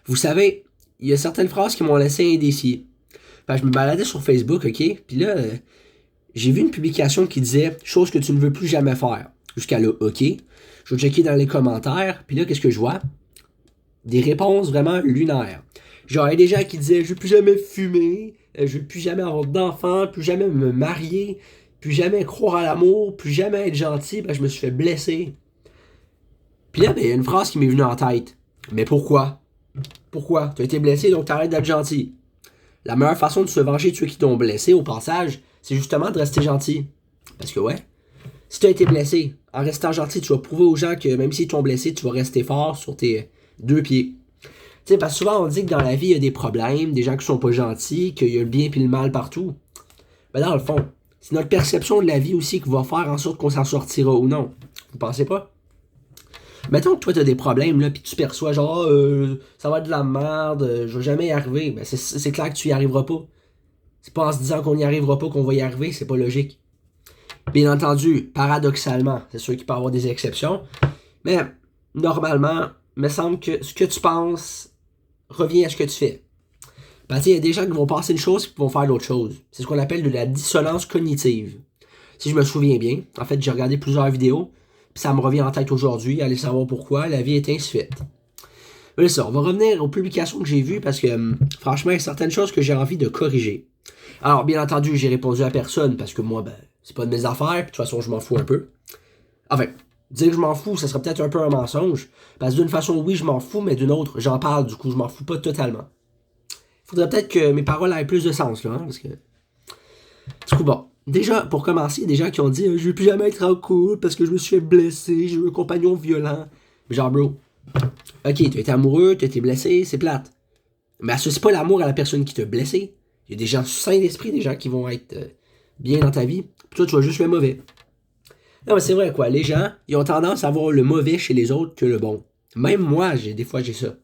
Vous savez, il y a certaines phrases qui m'ont laissé indécis. Fait que je me baladais sur Facebook, OK? Puis là, j'ai vu une publication qui disait chose que tu ne veux plus jamais faire. Jusqu'à là, OK. Je vais checker dans les commentaires. Puis là, qu'est-ce que je vois? Des réponses vraiment lunaires. Genre, il y a des gens qui disaient je veux plus jamais fumer, je veux plus jamais avoir d'enfants, plus jamais me marier, plus jamais croire à l'amour, plus jamais être gentil, je me suis fait blesser. Puis là, il y a une phrase qui m'est venue en tête. Mais pourquoi? Pourquoi? Tu as été blessé, donc t'arrêtes d'être gentil. La meilleure façon de se venger de ceux qui t'ont blessé, au passage, c'est justement de rester gentil. Parce que ouais, si tu as été blessé, en restant gentil, tu vas prouver aux gens que même s'ils t'ont blessé, tu vas rester fort sur tes deux pieds. Tu sais, parce que souvent on dit que dans la vie, il y a des problèmes, des gens qui sont pas gentils, qu'il y a le bien et le mal partout. Mais dans le fond, c'est notre perception de la vie aussi qui va faire en sorte qu'on s'en sortira ou non. Vous pensez pas? Mettons que toi, t'as des problèmes, là, pis tu perçois genre, ça va être de la merde, je vais jamais y arriver. Ben, c'est clair que tu y arriveras pas. C'est pas en se disant qu'on n'y arrivera pas qu'on va y arriver, c'est pas logique. Bien entendu, paradoxalement, c'est sûr qu'il peut y avoir des exceptions, mais normalement, il me semble que ce que tu penses revient à ce que tu fais. Ben, il y a des gens qui vont penser une chose et qui vont faire l'autre chose. C'est ce qu'on appelle de la dissonance cognitive. Si je me souviens bien, en fait, j'ai regardé plusieurs vidéos, puis ça me revient en tête aujourd'hui, allez savoir pourquoi, la vie est ainsi faite. Mais ça, on va revenir aux publications que j'ai vues parce que, franchement, il y a certaines choses que j'ai envie de corriger. Alors, bien entendu, j'ai répondu à personne parce que moi, c'est pas de mes affaires, puis de toute façon, je m'en fous un peu. Enfin, dire que je m'en fous, ça serait peut-être un peu un mensonge, parce que d'une façon, oui, je m'en fous, mais d'une autre, j'en parle, du coup, je m'en fous pas totalement. Faudrait peut-être que mes paroles aient plus de sens, là, parce que... Du coup, bon, déjà, pour commencer, il y a des gens qui ont dit je veux plus jamais être en couple parce que je me suis fait blesser, j'ai eu un compagnon violent. Mais genre, bro, ok, tu as été amoureux, tu as été blessé, c'est plate. Mais associe pas l'amour à la personne qui t'a blessé. Il y a des gens sains d'esprit, des gens qui vont être bien dans ta vie. Puis toi, tu vois juste le mauvais. Non, mais c'est vrai, quoi. Les gens, ils ont tendance à voir le mauvais chez les autres que le bon. Même moi, des fois, j'ai ça.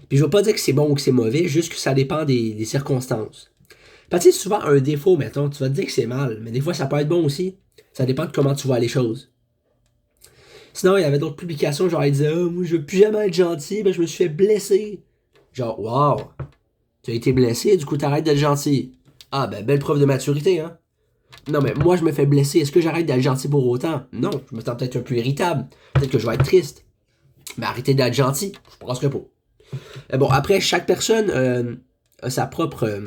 Puis je veux pas dire que c'est bon ou que c'est mauvais, juste que ça dépend des circonstances. Parce que souvent, un défaut, mettons, tu vas te dire que c'est mal, mais des fois, ça peut être bon aussi. Ça dépend de comment tu vois les choses. Sinon, il y avait d'autres publications, genre, ils disaient moi, je veux plus jamais être gentil, je me suis fait blesser. Genre, wow, tu as été blessé, du coup, t'arrêtes d'être gentil. Ah, belle preuve de maturité, hein. Non, mais moi, je me fais blesser, est-ce que j'arrête d'être gentil pour autant? Non, je me sens peut-être un peu irritable. Peut-être que je vais être triste. Mais arrêter d'être gentil, je penserais pas. Bon, après, chaque personne a sa propre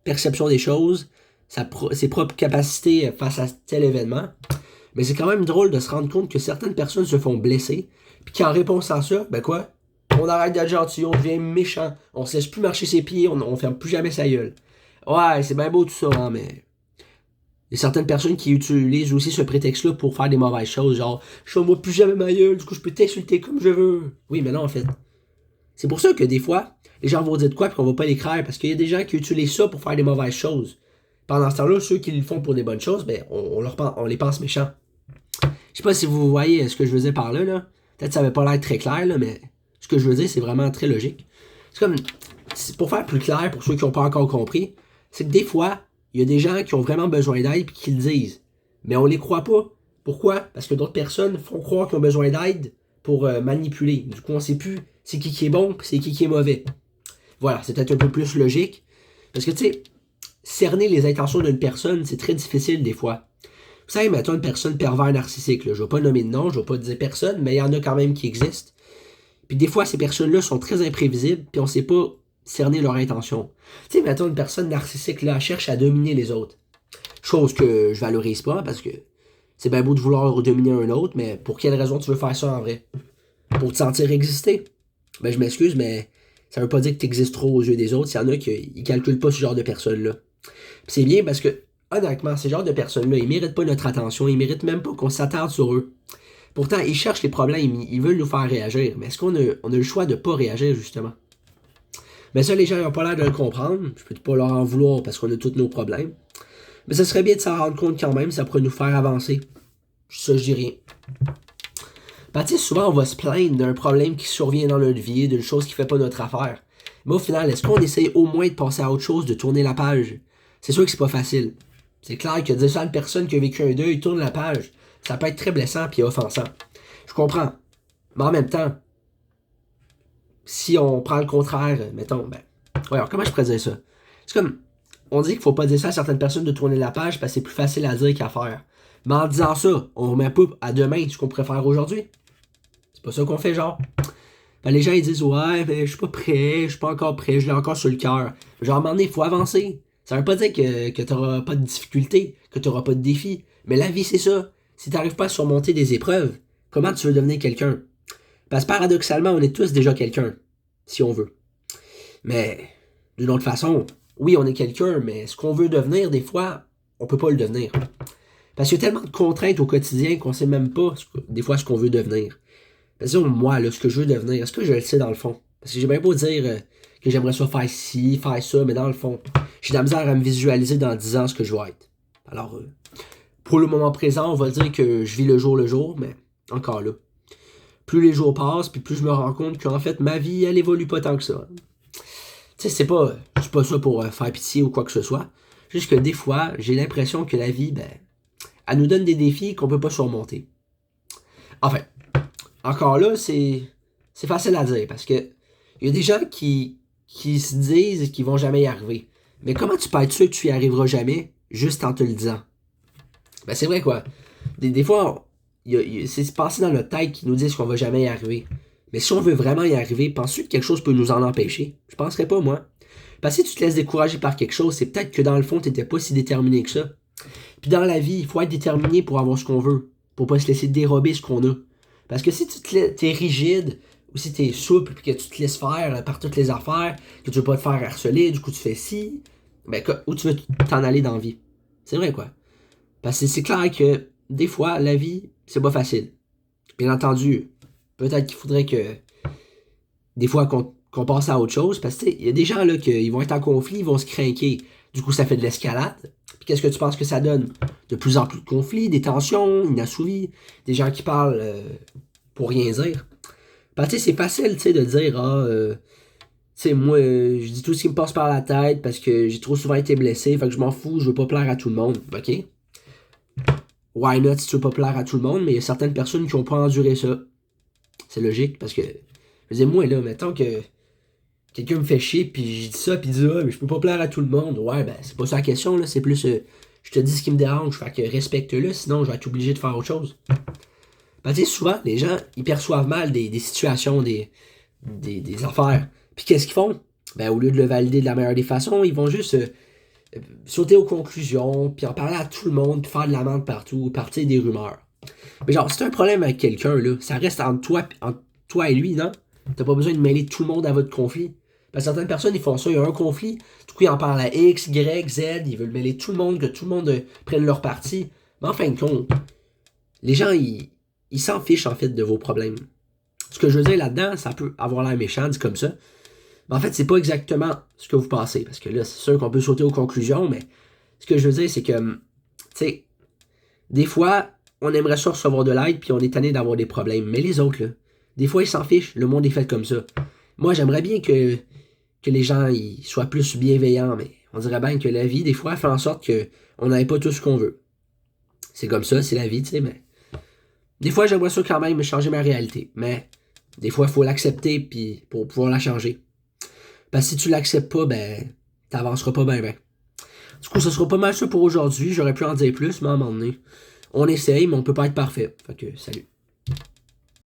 perception des choses, ses propres capacités face à tel événement. Mais c'est quand même drôle de se rendre compte que certaines personnes se font blesser, puis qu'en réponse à ça, quoi? On arrête d'être gentil, on devient méchant, on se laisse plus marcher ses pieds, on ferme plus jamais sa gueule. Ouais, c'est bien beau tout ça, hein, mais... Il y a certaines personnes qui utilisent aussi ce prétexte-là pour faire des mauvaises choses, genre, je moi plus jamais ma gueule, du coup je peux t'insulter comme je veux. Oui, mais non, en fait. C'est pour ça que des fois, les gens vont dire de quoi puis qu'on va pas les craindre, parce qu'il y a des gens qui utilisent ça pour faire des mauvaises choses. Pendant ce temps-là, ceux qui le font pour des bonnes choses, on les pense méchants. Je sais pas si vous voyez ce que je veux dire par là, là. Peut-être que ça avait pas l'air très clair, là, mais ce que je veux dire, c'est vraiment très logique. C'est comme, pour faire plus clair, pour ceux qui n'ont pas encore compris, c'est que des fois, il y a des gens qui ont vraiment besoin d'aide et qui le disent. Mais on les croit pas. Pourquoi? Parce que d'autres personnes font croire qu'ils ont besoin d'aide pour manipuler. Du coup, on sait plus c'est qui est bon et c'est qui est mauvais. Voilà, c'est peut-être un peu plus logique. Parce que, tu sais, cerner les intentions d'une personne, c'est très difficile des fois. Vous savez, mettons une personne pervers narcissique, là. Je vais pas nommer de nom, je vais pas dire personne, mais il y en a quand même qui existent. Puis des fois, ces personnes-là sont très imprévisibles, puis on sait pas cerner leurs intentions. Tu sais, mettons une personne narcissique, là, elle cherche à dominer les autres. Chose que je valorise pas, parce que c'est bien beau de vouloir dominer un autre, mais pour quelle raison tu veux faire ça en vrai? Pour te sentir exister? Je m'excuse, mais ça veut pas dire que tu existes trop aux yeux des autres. Il y en a qui ils calculent pas ce genre de personnes-là. Puis c'est bien parce que, honnêtement, ces genres de personnes-là, ils méritent pas notre attention, ils méritent même pas qu'on s'attarde sur eux. Pourtant, ils cherchent les problèmes, ils veulent nous faire réagir. Mais est-ce on a le choix de pas réagir, justement? Mais ça, les gens n'ont pas l'air de le comprendre. Je peux pas leur en vouloir parce qu'on a tous nos problèmes. Mais ça serait bien de s'en rendre compte quand même, ça pourrait nous faire avancer. Ça, je dis rien. Tu sais, souvent, on va se plaindre d'un problème qui survient dans notre vie, d'une chose qui fait pas notre affaire. Mais au final, est-ce qu'on essaye au moins de passer à autre chose, de tourner la page? C'est sûr que c'est pas facile. C'est clair que dire ça à une personne qui a vécu un deuil, tourne la page, ça peut être très blessant et offensant. Je comprends. Mais en même temps, si on prend le contraire, mettons, alors comment je pourrais dire ça? C'est comme, on dit qu'il faut pas dire ça à certaines personnes de tourner la page parce que c'est plus facile à dire qu'à faire. Mais en disant ça, on remet pas à demain ce qu'on pourrait faire aujourd'hui. C'est pas ça qu'on fait, genre. Les gens ils disent ouais, mais je suis pas prêt, je suis pas encore prêt, je l'ai encore sur le cœur. Genre à un moment donné, il faut avancer. Ça veut pas dire que t'auras pas de difficultés, que t'auras pas de défis. Mais la vie, c'est ça. Si t'arrives pas à surmonter des épreuves, comment tu veux devenir quelqu'un? Parce que paradoxalement, on est tous déjà quelqu'un, si on veut. Mais d'une autre façon, oui, on est quelqu'un, mais ce qu'on veut devenir, des fois, on peut pas le devenir. Parce qu'il y a tellement de contraintes au quotidien qu'on sait même pas, des fois, ce qu'on veut devenir. Disons, moi, là, ce que je veux devenir, est-ce que je le sais dans le fond? Parce que j'ai bien beau dire que j'aimerais ça faire ci, faire ça, mais dans le fond, j'ai de la misère à me visualiser dans 10 ans ce que je vais être. Alors, pour le moment présent, on va dire que je vis le jour, mais encore là. Plus les jours passent, puis plus je me rends compte qu'en fait, ma vie, elle évolue pas tant que ça. Tu sais, c'est pas ça pour faire pitié ou quoi que ce soit. Juste que des fois, j'ai l'impression que la vie, elle nous donne des défis qu'on peut pas surmonter. Enfin, encore là, c'est facile à dire parce que il y a des gens qui se disent qu'ils vont jamais y arriver. Mais comment tu peux être sûr que tu y arriveras jamais juste en te le disant? C'est vrai quoi. Des fois, c'est passé dans notre tête qui nous disent qu'on va jamais y arriver. Mais si on veut vraiment y arriver, penses-tu que quelque chose peut nous en empêcher? Je penserais pas, moi. Parce que si tu te laisses décourager par quelque chose, c'est peut-être que dans le fond, t'étais pas si déterminé que ça. Puis dans la vie, il faut être déterminé pour avoir ce qu'on veut. Pour pas se laisser dérober ce qu'on a. Parce que si t'es rigide, ou si t'es souple, puis que tu te laisses faire par toutes les affaires, que tu veux pas te faire harceler, du coup tu fais ci, où tu veux t'en aller dans la vie? C'est vrai, quoi. Parce que c'est clair que, des fois, la vie, c'est pas facile. Bien entendu, peut-être qu'il faudrait que, des fois, qu'on passe à autre chose, parce que, il y a des gens, là, qui vont être en conflit, ils vont se craquer. Du coup, ça fait de l'escalade. Puis qu'est-ce que tu penses que ça donne? De plus en plus de conflits, des tensions, inassouvies, des gens qui parlent pour rien dire. Parce que c'est facile, tu sais, de dire, tu sais, moi, je dis tout ce qui me passe par la tête parce que j'ai trop souvent été blessé, fait que je m'en fous, je veux pas plaire à tout le monde, ok? Why not si tu veux pas plaire à tout le monde, mais il y a certaines personnes qui ont pas enduré ça. C'est logique, parce que, je veux dire, moi, là, mettons que quelqu'un me fait chier, puis je dis ça, puis il dit, ah, mais je peux pas plaire à tout le monde. Ouais, c'est pas ça la question, là, c'est plus, je te dis ce qui me dérange, fait que respecte-le, sinon je vais être obligé de faire autre chose. Tu sais, souvent, les gens, ils perçoivent mal des situations, des affaires. Puis qu'est-ce qu'ils font? Au lieu de le valider de la meilleure des façons, ils vont juste sauter aux conclusions, puis en parler à tout le monde, puis faire de la merde partout, partir des rumeurs. Mais genre, si t'as un problème avec quelqu'un, là, ça reste entre toi et lui, non? T'as pas besoin de mêler tout le monde à votre conflit. Parce que certaines personnes, ils font ça, il y a un conflit, du coup, ils en parlent à X, Y, Z, ils veulent mêler tout le monde, que tout le monde prenne leur parti. Mais en fin de compte, les gens, ils s'en fichent, en fait, de vos problèmes. Ce que je veux dire là-dedans, ça peut avoir l'air méchant, dit comme ça. Mais en fait, c'est pas exactement ce que vous pensez. Parce que là, c'est sûr qu'on peut sauter aux conclusions, mais ce que je veux dire, c'est que, tu sais, des fois, on aimerait ça recevoir de l'aide, puis on est tanné d'avoir des problèmes. Mais les autres, là, des fois, ils s'en fichent. Le monde est fait comme ça. Moi, j'aimerais bien que les gens ils soient plus bienveillants, mais on dirait bien que la vie, des fois, fait en sorte qu'on n'ait pas tout ce qu'on veut. C'est comme ça, c'est la vie, tu sais, mais des fois, j'aimerais ça quand même changer ma réalité. Mais des fois, il faut l'accepter puis pour pouvoir la changer. Parce que si tu l'acceptes pas, t'avanceras pas bien. Du coup, ça sera pas mal ça pour aujourd'hui. J'aurais pu en dire plus, mais à un moment donné, on essaye, mais on peut pas être parfait. Fait que, salut.